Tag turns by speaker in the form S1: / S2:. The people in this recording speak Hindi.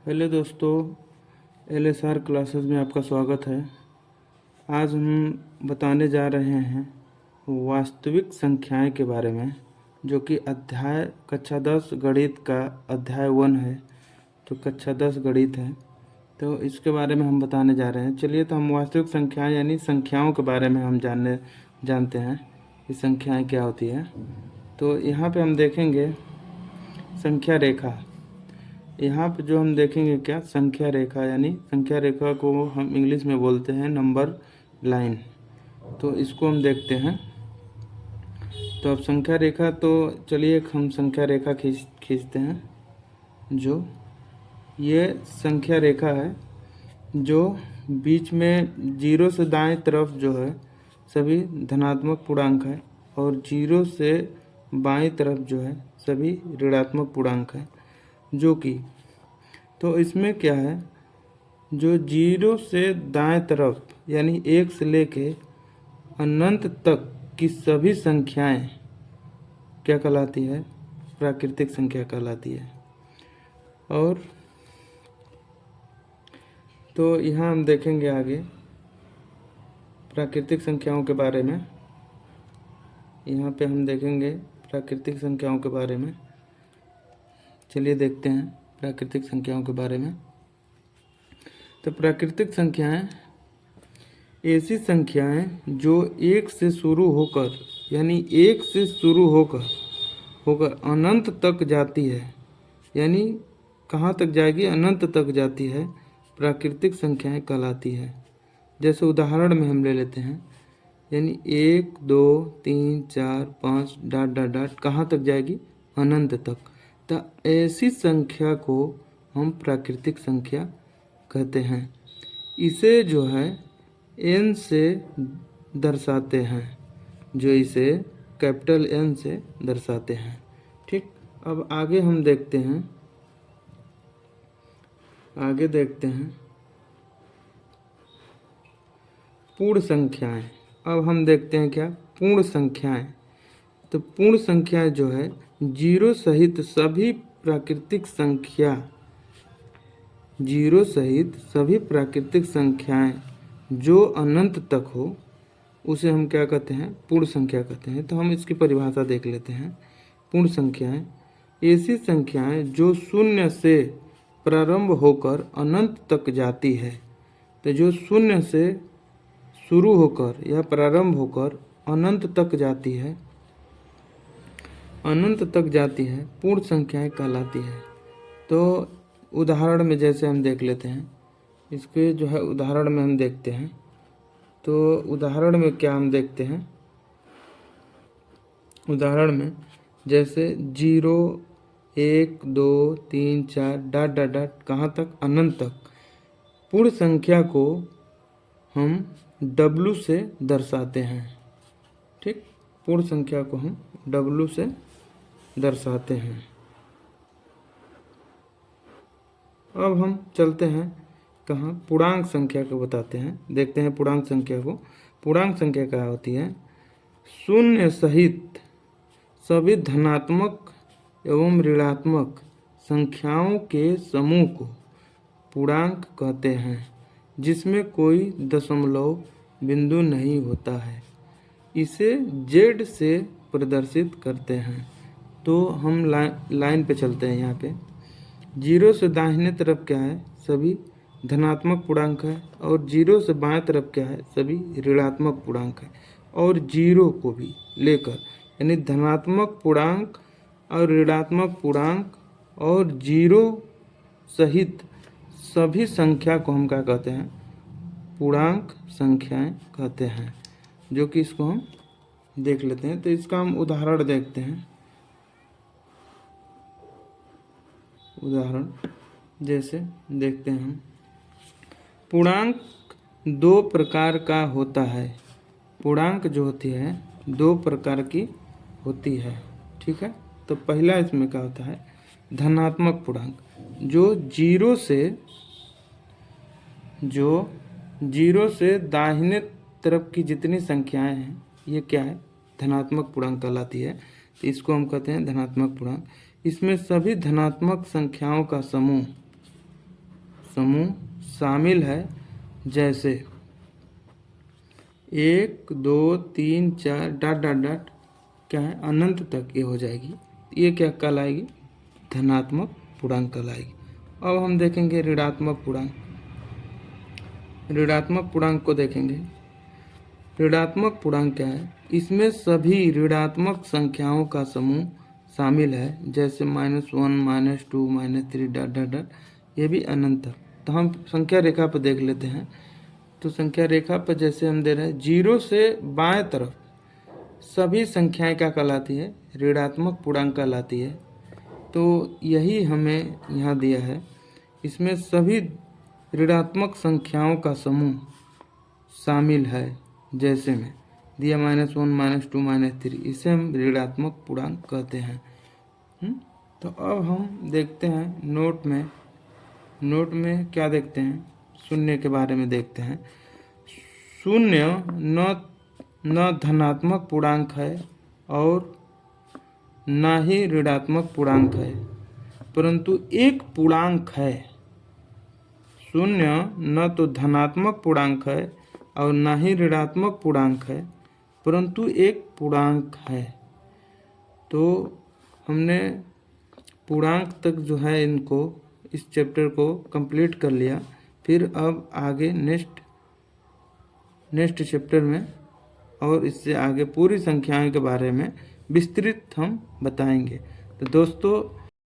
S1: हेलो दोस्तों, LSR क्लासेस में आपका स्वागत है। आज हम बताने जा रहे हैं वास्तविक संख्याएं के बारे में, जो कि अध्याय कक्षा 10 गणित का अध्याय 1 है। तो कक्षा 10 गणित है, तो इसके बारे में हम बताने जा रहे हैं। चलिए, तो हम वास्तविक संख्याएं यानी संख्याओं के बारे में हम जानते हैं कि संख्याएं क्या होती है। तो यहाँ पे हम देखेंगे संख्या रेखा। यहाँ पे जो हम देखेंगे क्या, संख्या रेखा, यानी संख्या रेखा को हम इंग्लिश में बोलते हैं नंबर लाइन। तो इसको हम देखते हैं। तो अब संख्या रेखा, तो चलिए हम संख्या रेखा खींचते हैं। जो ये संख्या रेखा है, जो बीच में जीरो से दाएं तरफ जो है सभी धनात्मक पूर्णांक है, और जीरो से बाएं तरफ जो है सभी ऋणात्मक पूर्णांक है। जो कि तो इसमें क्या है, जो जीरो से दाएं तरफ यानी 1 से लेके अनंत तक की सभी संख्याएं क्या कहलाती है, प्राकृतिक संख्या कहलाती है। और तो यहाँ हम देखेंगे आगे प्राकृतिक संख्याओं के बारे में। यहाँ पे हम देखेंगे प्राकृतिक संख्याओं के बारे में। चलिए देखते हैं प्राकृतिक संख्याओं के बारे में। तो प्राकृतिक संख्याएं ऐसी संख्याएं जो 1 से शुरू होकर यानी 1 से शुरू होकर अनंत तक जाती है, यानी कहाँ तक जाएगी, अनंत तक जाती है, प्राकृतिक संख्याएं कहलाती है। जैसे उदाहरण में हम ले लेते हैं, यानी 1 2 3 4 5 डॉट डॉट डॉट कहाँ तक जाएगी, अनंत तक। तो ऐसी संख्या को हम प्राकृतिक संख्या कहते हैं। इसे जो है n से दर्शाते हैं, जो इसे कैपिटल N से दर्शाते हैं। ठीक, अब आगे हम देखते हैं, पूर्ण संख्याएं। अब हम देखते हैं क्या, पूर्ण संख्याएं। तो पूर्ण संख्याएं जो है जीरो सहित सभी प्राकृतिक संख्याएं जो अनंत तक हो, उसे हम क्या कहते हैं, पूर्ण संख्या कहते हैं। तो हम इसकी परिभाषा देख लेते हैं। पूर्ण संख्याएं ऐसी संख्याएं जो शून्य से प्रारंभ होकर अनंत तक जाती है। तो जो शून्य से शुरू होकर या प्रारंभ होकर अनंत तक जाती है, पूर्ण संख्याएं कहलाती है। तो उदाहरण में जैसे हम देख लेते हैं, इसके जो है उदाहरण में हम देखते हैं। तो उदाहरण में क्या हम देखते हैं, उदाहरण में जैसे 0 1 2 3 4 डॉट डॉट डॉट कहाँ तक, अनंत तक। पूर्ण संख्या को हम W से दर्शाते हैं। ठीक, पूर्ण संख्या को हम W से दर्शाते हैं। अब हम चलते हैं कहाँ, पूर्णांक संख्या को बताते हैं, देखते हैं पूर्णांक संख्या को। पूर्णांक संख्या क्या होती है, शून्य सहित सभी धनात्मक एवं ऋणात्मक संख्याओं के समूह को पूर्णांक कहते हैं, जिसमें कोई दशमलव बिंदु नहीं होता है। इसे Z से प्रदर्शित करते हैं। तो हम लाइन पे चलते हैं। यहाँ पे 0 से दाहिने तरफ क्या है, सभी धनात्मक पूर्णांक है, और 0 से बाएं तरफ क्या है, सभी ऋणात्मक पूर्णांक है। और 0 को भी लेकर यानी धनात्मक पूर्णांक और ऋणात्मक पूर्णांक और 0 सहित सभी संख्या को हम क्या कहते हैं, पूर्णांक संख्याएं कहते हैं। जो कि इसको हम देख लेते हैं। तो इसका हम उदाहरण देखते हैं। उदाहरण जैसे देखते हैं हम, पूर्णांक 2 प्रकार का होता है। पूर्णांक जो होती है 2 प्रकार की होती है। ठीक है, तो पहला इसमें क्या होता है, धनात्मक पूर्णांक, जो जीरो से दाहिने तरफ की जितनी संख्याएं हैं, ये क्या है, धनात्मक पूर्णांक कहलाती है। तो इसको हम कहते हैं धनात्मक पूर्णांक। इसमें सभी धनात्मक संख्याओं का समूह समूह शामिल है, जैसे 1 2 3 4 डॉट डॉट डॉट क्या है, अनंत तक ये हो जाएगी। ये क्या कहलाएगी, धनात्मक पूर्णांक कहलाएगी। अब हम देखेंगे ऋणात्मक पूर्णांक। ऋणात्मक पूर्णांक को देखेंगे। ऋणात्मक पूर्णांक क्या है, इसमें सभी ऋणात्मक संख्याओं का समूह शामिल है, जैसे -1 -2 -3 डॉट डॉट डॉट, ये भी अनंत तक। तो हम संख्या रेखा पर देख लेते हैं। तो संख्या रेखा पर जैसे हम दे रहे हैं, 0 से बाएं तरफ सभी संख्याएं क्या कहलाती है, ऋणात्मक पूर्णांक कहलाती है। तो यही हमें यहाँ दिया है, इसमें सभी ऋणात्मक संख्याओं का समूह शामिल है, जैसे में दिया -1 -2 -3, इसे हम ऋणात्मक पूर्णांक कहते हैं। तो अब हम देखते हैं नोट में क्या देखते हैं, शून्य के बारे में देखते हैं। शून्य न धनात्मक पूर्णांक है और न ही ऋणात्मक पूर्णांक है, परंतु एक पूर्णांक है। शून्य न तो धनात्मक पूर्णांक है और न ही ऋणात्मक पूर्णांक है, परंतु एक पूर्णांक है। तो हमने पूर्णांक तक जो है इनको, इस चैप्टर को कंप्लीट कर लिया। फिर अब आगे नेक्स्ट चैप्टर में और इससे आगे पूरी संख्याओं के बारे में विस्तृत हम बताएंगे। तो दोस्तों,